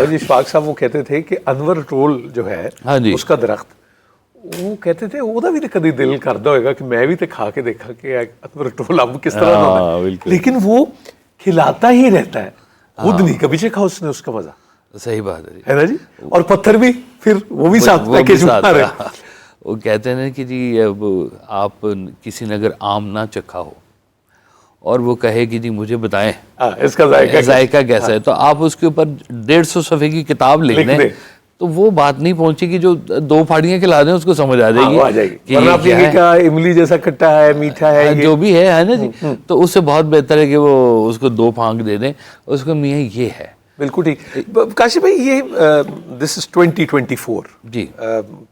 بابا جی اشفاق صاحب وہ کہتے تھے کہ انور ٹول جو ہے اس کا درخت، وہ کہتے تھے وہ بھی کدی دل کرتا ہوئے گا کہ میں بھی تو کھا کے دیکھا کہ انور ٹول اب کس طرح ہوتا ہے، لیکن وہ کھلاتا ہی رہتا ہے، خود نہیں کبھی چکھا اس نے اس کا مزہ. صحیح بات ہے نا جی. اور پتھر بھی پھر وہ بھی ساتھ پیکیج میں آ رہے ہیں. وہ کہتے ہیں کہ جی اب آپ کسی نے اگر آم نہ چکھا ہو اور وہ کہے کہ جی مجھے بتائیں اس کا ذائقہ کیسا ہے، تو آپ اس کے اوپر 150 صفحے کی کتاب لکھ دیں تو وہ بات نہیں پہنچے گی، جو 2 پھاڑیاں کھلا دیں اس کو سمجھ آ جائے گی کہ ورنہ آپ یہ کہا املی جیسا کھٹا ہے میٹھا ہے جو بھی ہے نا جی. تو اس سے بہت بہتر ہے کہ وہ اس کو 2 پھانک دے دیں، اس کو میاں یہ ہے. بالکل ٹھیک. کاشف بھائی یہ دس از 2024 جی،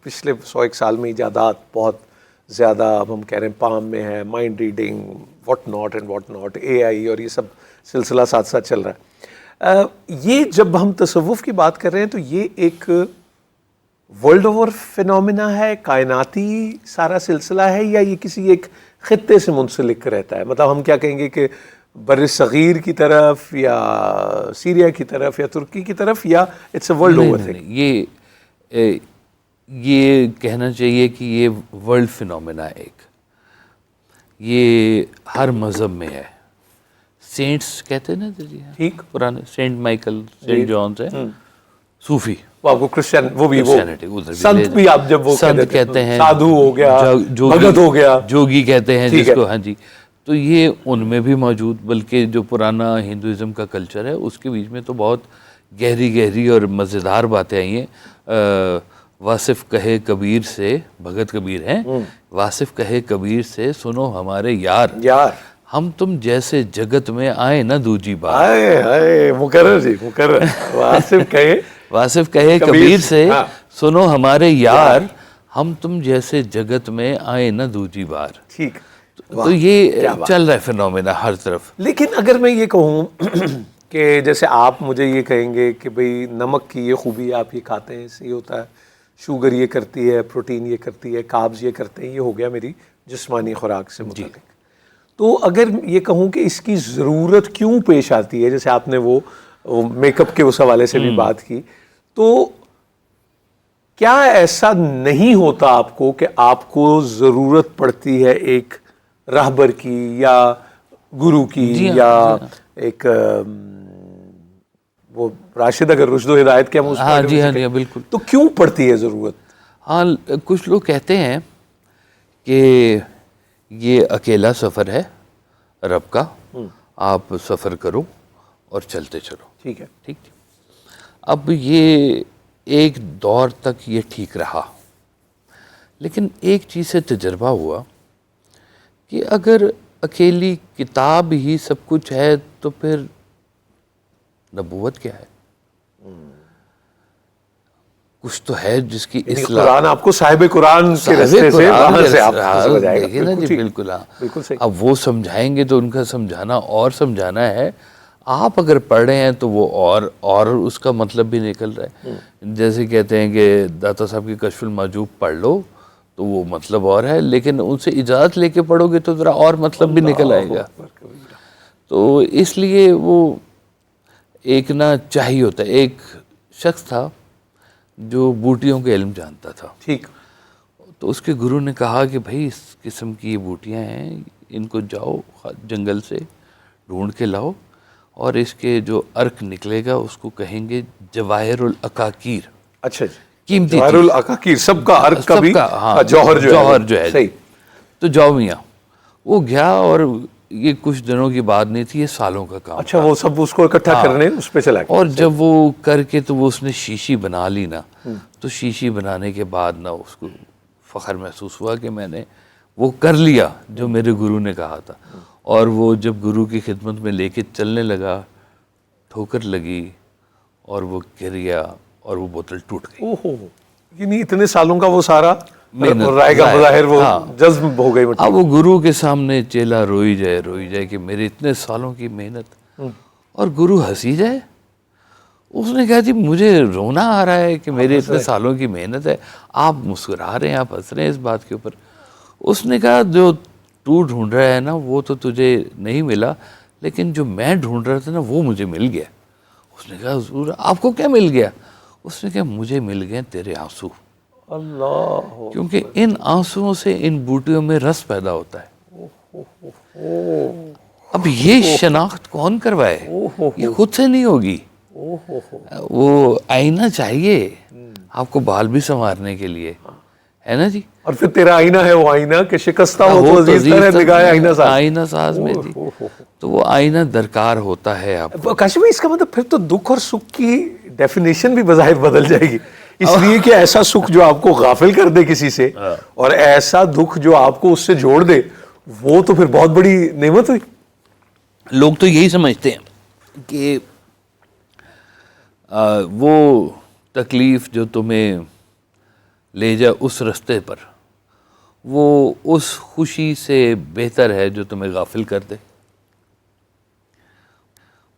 پچھلے 101 سال میں ایجادات بہت زیادہ اب ہم کہہ رہے ہیں پام میں ہے، mind reading what not and what not, A I اور یہ سب سلسلہ ساتھ ساتھ چل رہا ہے. یہ جب ہم تصوف کی بات کر رہے ہیں تو یہ ایک ورلڈ اوور فینومینا ہے، کائناتی سارا سلسلہ ہے، یا یہ کسی ایک خطے سے منسلک رہتا ہے؟ مطلب ہم کیا کہیں گے کہ بر صغیر کی طرف یا سیریا کی طرف یا ترکی کی طرف، یا it's a world over thing? یہ کہنا چاہیے کہ یہ ورلڈ فینومینا ہے، ایک یہ ہر مذہب میں ہے. سینٹس کہتے ہیں نا جی، ٹھیک، پرانے سینٹ مائیکل سینٹ جانز ہے، صوفی، وہ کرسچن، وہ بھی سنت بھی آپ جب وہ سنت کہتے ہیں، سادھو ہو گیا، بھگت ہو گیا، جوگی کہتے ہیں جس کو. ہاں جی، تو یہ ان میں بھی موجود، بلکہ جو پرانا ہندوازم کا کلچر ہے اس کے بیچ میں تو بہت گہری اور مزیدار باتیں آئی ہیں. واصف کہے کبیر سے، بھگت کبیر ہیں، واصف کہے کبیر سے سنو ہمارے یار، ہم تم جیسے جگت میں آئے نہ دوجی بار. مقرر جی مقرر. واصف کہے کبیر سے سنو ہمارے یار، ہم تم جیسے جگت میں آئے نہ دوجی بار. ٹھیک. تو یہ چل رہا ہے فینومینا ہر طرف. لیکن اگر میں یہ کہوں کہ جیسے آپ مجھے یہ کہیں گے کہ بھئی نمک کی یہ خوبی آپ یہ کھاتے ہیں، اس سے یہ ہوتا ہے، شوگر یہ کرتی ہے، پروٹین یہ کرتی ہے، کاربز یہ کرتے ہیں، یہ ہو گیا میری جسمانی خوراک سے متعلق. تو اگر یہ کہوں کہ اس کی ضرورت کیوں پیش آتی ہے، جیسے آپ نے وہ میک اپ کے اس حوالے سے بھی بات کی، تو کیا ایسا نہیں ہوتا آپ کو کہ آپ کو ضرورت پڑتی ہے ایک راہبر کی یا گرو کی یا ایک وہ راشد اگر رشد و ہدایت کے ہم اس ہاں جی بالکل. تو کیوں پڑتی ہے ضرورت؟ ہاں کچھ لوگ کہتے ہیں کہ یہ اکیلا سفر ہے رب کا، آپ سفر کرو اور چلتے چلو. ٹھیک ہے. ٹھیک. اب یہ ایک دور تک یہ ٹھیک رہا، لیکن ایک چیز سے تجربہ ہوا کہ اگر اکیلی کتاب ہی سب کچھ ہے تو پھر نبوت کیا ہے؟ کچھ تو ہے جس کی اصلاح. قرآن آپ کو صاحب قرآن کے رستے سے وہاں سے آپ سمجھ آئے گا. دیکھیں نا جی بالکل. ہاں اب وہ سمجھائیں گے تو ان کا سمجھانا اور سمجھانا ہے. آپ اگر پڑھ رہے ہیں تو وہ اور اس کا مطلب بھی نکل رہا ہے. جیسے کہتے ہیں کہ داتا صاحب کی کشف المحجوب پڑھ لو تو وہ مطلب اور ہے، لیکن ان سے اجازت لے کے پڑھو گے تو ذرا اور مطلب بھی نکل آئے گا. تو اس لیے وہ ایک نہ چاہیے ہوتا ہے. ایک شخص تھا جو بوٹیوں کے علم جانتا تھا. ٹھیک. تو اس کے گرو نے کہا کہ بھائی اس قسم کی یہ بوٹیاں ہیں، ان کو جاؤ جنگل سے ڈھونڈ کے لاؤ، اور اس کے جو عرق نکلے گا اس کو کہیں گے جواہر العقاقیر. اچھا جی. قیمتی جواہر العقاقیر، سب کا عرق کا بھی جوہر جو ہے. صحیح. تو جاؤ میاں. وہ گیا اور یہ کچھ دنوں کی بات نہیں تھی، یہ سالوں کا کام. اچھا وہ سب اس کو اکٹھا کرنے اس پہ چلا گیا. اور جب وہ کر کے تو وہ اس نے شیشی بنا لی نا، تو شیشی بنانے کے بعد نا اس کو فخر محسوس ہوا کہ میں نے وہ کر لیا جو میرے گرو نے کہا تھا. اور وہ جب گرو کی خدمت میں لے کے چلنے لگا، ٹھوکر لگی اور وہ گر گیا اور وہ بوتل ٹوٹ گئی. اوہو. یعنی اتنے سالوں کا وہ سارا رائے گا بظاہر وہ جذب ہو گئی. اب وہ گرو کے سامنے چیلا روئی جائے کہ میرے اتنے سالوں کی محنت، اور گرو ہنسی جائے. اس نے کہا جی مجھے رونا آ رہا ہے کہ میرے اتنے سالوں کی محنت ہے، آپ مسکرا رہے ہیں، آپ ہنس رہے ہیں اس بات کے اوپر. اس نے کہا جو تو ڈھونڈ رہا ہے نا وہ تو تجھے نہیں ملا، لیکن جو میں ڈھونڈ رہا تھا نا وہ مجھے مل گیا. اس نے کہا حضور آپ کو کیا مل گیا؟ اس نے کہا مجھے مل گئے تیرے آنسو، اللہ، کیونکہ ان آنسوؤں سے ان بوٹیوں میں رس پیدا ہوتا ہے۔ اب یہ شناخت کون کروائے؟ یہ خود سے نہیں ہوگی، وہ آئینہ چاہیے آپ کو بال بھی سنوارنے کے لیے، ہے نا جی؟ اور پھر تیرا آئینہ ہے وہ آئینہ کہ شکستہ ہو تو عزیز تر ہے نگاہ آئینہ ساز، آئینہ ساز میں جی، تو وہ آئینہ درکار ہوتا ہے آپ کو۔ کاشف بھائی اس کا مطلب پھر تو دکھ اور سکھ کی ڈیفینیشن بھی بظاہر بدل جائے گی، اس لیے کہ ایسا سکھ جو آپ کو غافل کر دے کسی سے اور ایسا دکھ جو آپ کو اس سے جوڑ دے، وہ تو پھر بہت بڑی نعمت ہوئی۔ لوگ تو یہی سمجھتے ہیں کہ وہ تکلیف جو تمہیں لے جائے اس رستے پر، وہ اس خوشی سے بہتر ہے جو تمہیں غافل کر دے۔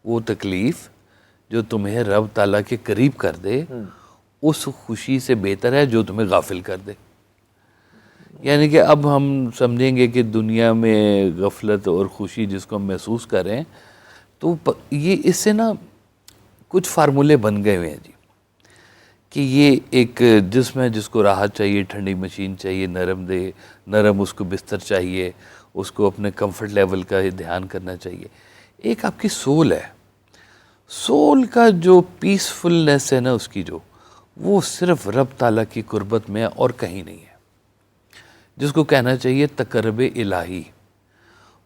وہ تکلیف جو تمہیں رب تعالیٰ کے قریب کر دے اس خوشی سے بہتر ہے جو تمہیں غافل کر دے۔ یعنی کہ اب ہم سمجھیں گے کہ دنیا میں غفلت اور خوشی جس کو ہم محسوس کریں تو یہ اس سے نا کچھ فارمولے بن گئے ہوئے ہیں جی، کہ یہ ایک جسم ہے جس کو راحت چاہیے، ٹھنڈی مشین چاہیے، نرم اس کو بستر چاہیے، اس کو اپنے کمفرٹ لیول کا دھیان کرنا چاہیے۔ ایک آپ کی سول ہے، سول کا جو پیسفلنس ہے نا اس کی جو، وہ صرف رب تعالیٰ کی قربت میں ہے اور کہیں نہیں ہے، جس کو کہنا چاہیے تقرب الہی۔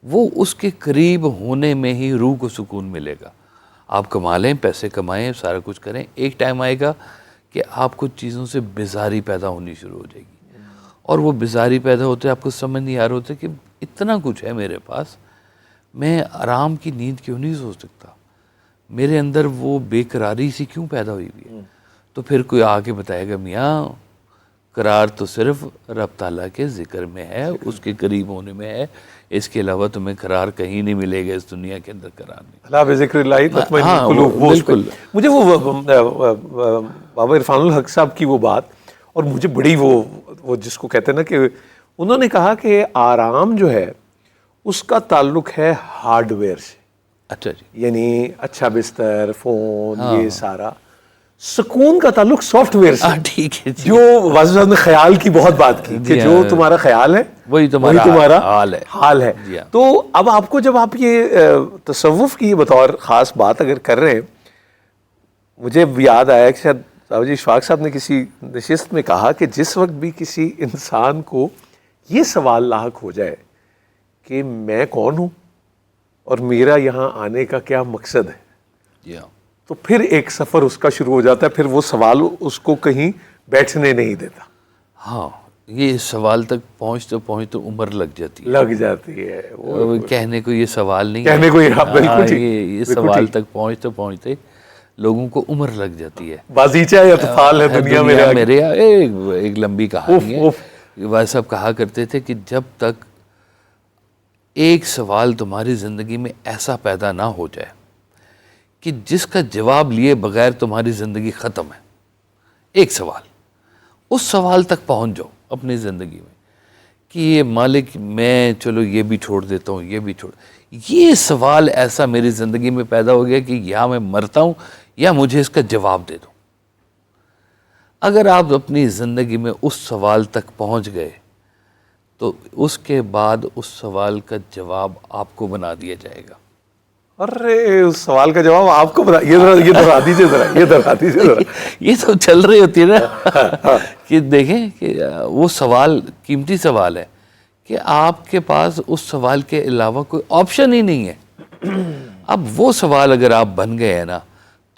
وہ اس کے قریب ہونے میں ہی روح کو سکون ملے گا۔ آپ کما لیں، پیسے کمائیں، سارا کچھ کریں، ایک ٹائم آئے گا کہ آپ کو چیزوں سے بیزاری پیدا ہونی شروع ہو جائے گی، اور وہ بیزاری پیدا ہوتے آپ کو سمجھ نہیں آ رہا ہوتا کہ اتنا کچھ ہے میرے پاس، میں آرام کی نیند کیوں نہیں سو سکتا، میرے اندر وہ بے قراری سی کیوں پیدا ہوئی ہوئی ہے۔ تو پھر کوئی آ کے بتائے گا میاں قرار تو صرف رب تعالیٰ کے ذکر میں ہے، اس کے قریب ہونے میں ہے، اس کے علاوہ تمہیں قرار کہیں نہیں ملے گا، اس دنیا کے اندر قرار نہیں۔ اللہ بذکر اللہ تطمئن القلوب، وہ بالکل مجھے وہ بابا عرفان الحق صاحب کی وہ بات، اور مجھے بڑی وہ جس کو کہتے ہیں نا کہ انہوں نے کہا کہ آرام جو ہے اس کا تعلق ہے ہارڈ ویئر سے، اچھا جی، یعنی اچھا بستر، فون، یہ سارا۔ سکون کا تعلق سافٹ ویئر سے، ٹھیک ہے جی، جو واضح صاحب نے خیال کی بہت بات کی کہ جو تمہارا خیال ہے وہی تمہارا حال ہے۔ تو اب آپ کو جب آپ یہ تصوف کی بطور خاص بات اگر کر رہے ہیں، مجھے یاد آیا کہ شاید صاحب جی اشفاق صاحب نے کسی نشست میں کہا کہ جس وقت بھی کسی انسان کو یہ سوال لاحق ہو جائے کہ میں کون ہوں اور میرا یہاں آنے کا کیا مقصد ہے، تو پھر ایک سفر اس کا شروع ہو جاتا ہے، پھر وہ سوال اس کو کہیں بیٹھنے نہیں دیتا۔ ہاں، یہ سوال تک پہنچتے عمر لگ جاتی ہے، کہنے کو یہ سوال نہیں کہنے کو یہ سوال تک پہنچتے لوگوں کو عمر لگ جاتی ہے۔ بازیچہ یا طفال ہے دنیا میرے ایک لمبی کہانی ہے، وہ سب کہا کرتے تھے کہ جب تک ایک سوال تمہاری زندگی میں ایسا پیدا نہ ہو جائے کہ جس کا جواب لیے بغیر تمہاری زندگی ختم ہے، ایک سوال، اس سوال تک پہنچ جاؤ اپنی زندگی میں کہ یہ مالک میں چلو یہ بھی چھوڑ دیتا ہوں، یہ بھی چھوڑ، یہ سوال ایسا میری زندگی میں پیدا ہو گیا کہ یا میں مرتا ہوں یا مجھے اس کا جواب دے دو۔ اگر آپ اپنی زندگی میں اس سوال تک پہنچ گئے تو اس کے بعد اس سوال کا جواب آپ کو بنا دیا جائے گا۔ ارے اس سوال کا جواب آپ کو بتا، یہ دہرا دیجیے ذرا، یہ تو چل رہی ہوتی ہے نا کہ دیکھیں کہ وہ سوال قیمتی سوال ہے کہ آپ کے پاس اس سوال کے علاوہ کوئی آپشن ہی نہیں ہے۔ اب وہ سوال اگر آپ بن گئے ہیں نا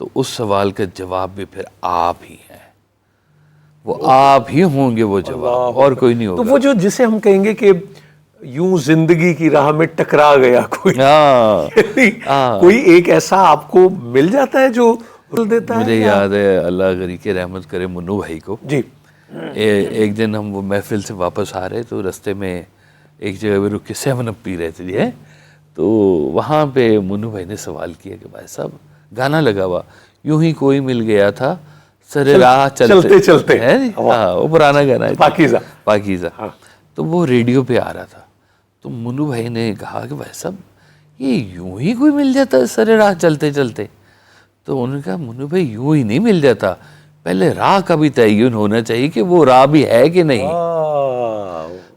تو اس سوال کا جواب بھی پھر آپ ہی ہیں، وہ آپ ہی ہوں گے وہ جواب، اور کوئی نہیں ہوگا۔ تو وہ جو جسے ہم کہیں گے کہ یوں زندگی کی راہ میں ٹکرا گیا کوئی ایک ایسا آپ کو مل جاتا ہے جو دیتا ہے۔ مجھے یاد ہے، اللہ غریق رحمت کرے، منو بھائی کو، جی، ایک دن ہم وہ محفل سے واپس آ رہے تو رستے میں ایک جگہ پہ رک کے 7 اپ پی رہے تھے جی، تو وہاں پہ منو بھائی نے سوال کیا کہ بھائی صاحب گانا لگا ہوا، یوں ہی کوئی مل گیا تھا سر راہ چلتے چلتے، وہ پرانا گانا ہے پاکیزہ، تو وہ ریڈیو پہ آ رہا تھا، تو منو بھائی نے کہا کہ بھائی صاحب یہ یوں ہی کوئی مل جاتا ہے سر راہ چلتے چلتے، تو انہوں نے کہا منو بھائی یوں ہی نہیں مل جاتا، پہلے راہ کا بھی تعین ہونا چاہیے کہ وہ راہ بھی ہے کہ نہیں.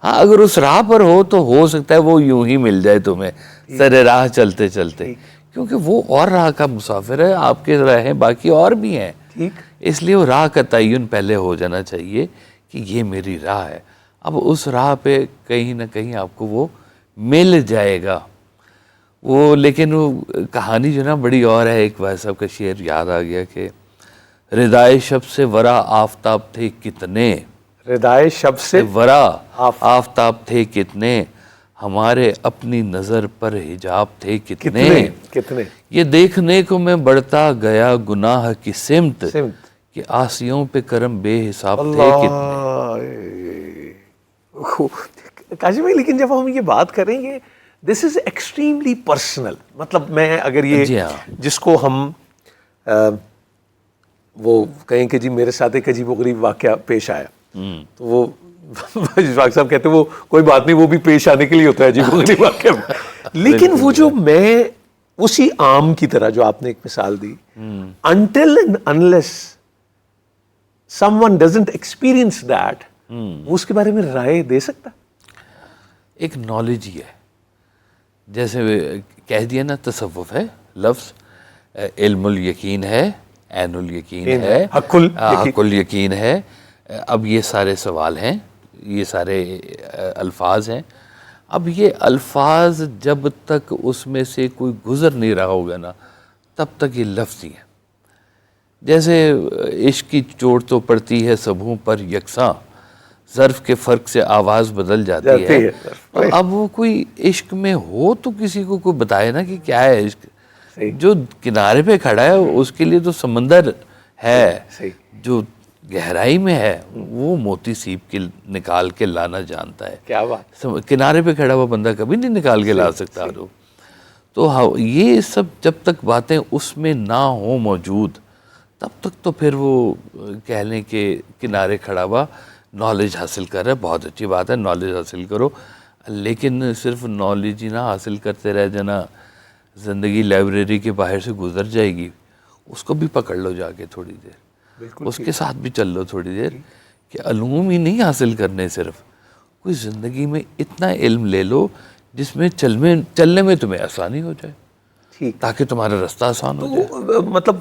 ہاں اگر اس راہ پر ہو تو ہو سکتا ہے وہ یوں ہی مل جائے تمہیں سر راہ چلتے چلتے، کیونکہ وہ اور راہ کا مسافر ہے، آپ کے راہیں باقی اور بھی ہیں. اس لیے وہ راہ کا تعین پہلے ہو جانا چاہیے کہ یہ میری راہ ہے. اب اس راہ پہ کہیں نہ کہیں آپ کو وہ مل جائے گا. وہ لیکن وہ کہانی جو نا بڑی اور ہے. ایک بھائی صاحب کا شعر یاد آ گیا کہ ردائے شب سے ورا آفتاب تھے کتنے، ردائے شب سے ورا آفتاب تھے کتنے، ہمارے اپنی نظر پر حجاب تھے کتنے. یہ دیکھنے کو میں بڑھتا گیا گناہ کی سمت، کہ آسیوں پہ کرم بے حساب تھے کتنے. کاشف بھائی لیکن جب ہم یہ بات کریں گے دس از ایکسٹریملی پرسنل. مطلب میں اگر یہ جس کو ہم وہ کہیں کہ جی میرے ساتھ ایک عجیب و غریب واقعہ پیش آیا تو وہ اشفاق صاحب کہتے ہیں وہ کوئی بات نہیں، وہ بھی پیش آنے کے لیے ہوتا ہے عجیب و غریب واقعہ. لیکن وہ جو میں اسی عام کی طرح جو آپ نے ایک مثال دی، until and unless someone doesn't experience that وہ اس کے بارے میں رائے دے سکتا. ایک نالج ہی ہے، جیسے کہہ دیا نا تصوف ہے لفظ، علم الیقین ہے، عین الیقین ہے، حق الیقین ہے. اب یہ سارے سوال ہیں، یہ سارے الفاظ ہیں. اب یہ الفاظ جب تک اس میں سے کوئی گزر نہیں رہا ہوگا نا تب تک یہ لفظ ہی ہیں. جیسے عشق کی چوٹ تو پڑتی ہے سبھوں پر یکساں، ظرف کے فرق سے آواز بدل جاتی ہے. اب وہ کوئی عشق میں ہو تو کسی کو کوئی بتائے نا کہ کیا ہے عشق. جو کنارے پہ کھڑا ہے اس کے لیے تو سمندر ہے، جو گہرائی میں ہے وہ موتی سیپ کے نکال کے لانا جانتا ہے. کیا بات. کنارے پہ کھڑا ہوا بندہ کبھی نہیں نکال کے لا سکتا. تو یہ سب جب تک باتیں اس میں نہ ہوں موجود تب تک تو پھر وہ کہہ لیں کہ کنارے کھڑا ہوا نالج حاصل کر رہا ہے. بہت اچھی بات ہے، نالج حاصل کرو، لیکن صرف نالج ہی نہ حاصل کرتے رہ جانا، زندگی لائبریری کے باہر سے گزر جائے گی. اس کو بھی پکڑ لو جا کے تھوڑی دیر، اس کے ساتھ بھی چل لو تھوڑی دیر، کہ علوم ہی نہیں حاصل کرنے، صرف کوئی زندگی میں اتنا علم لے لو جس میں چلنے میں تمہیں آسانی ہو جائے، تاکہ تمہارا رستہ آسان ہو جائے. مطلب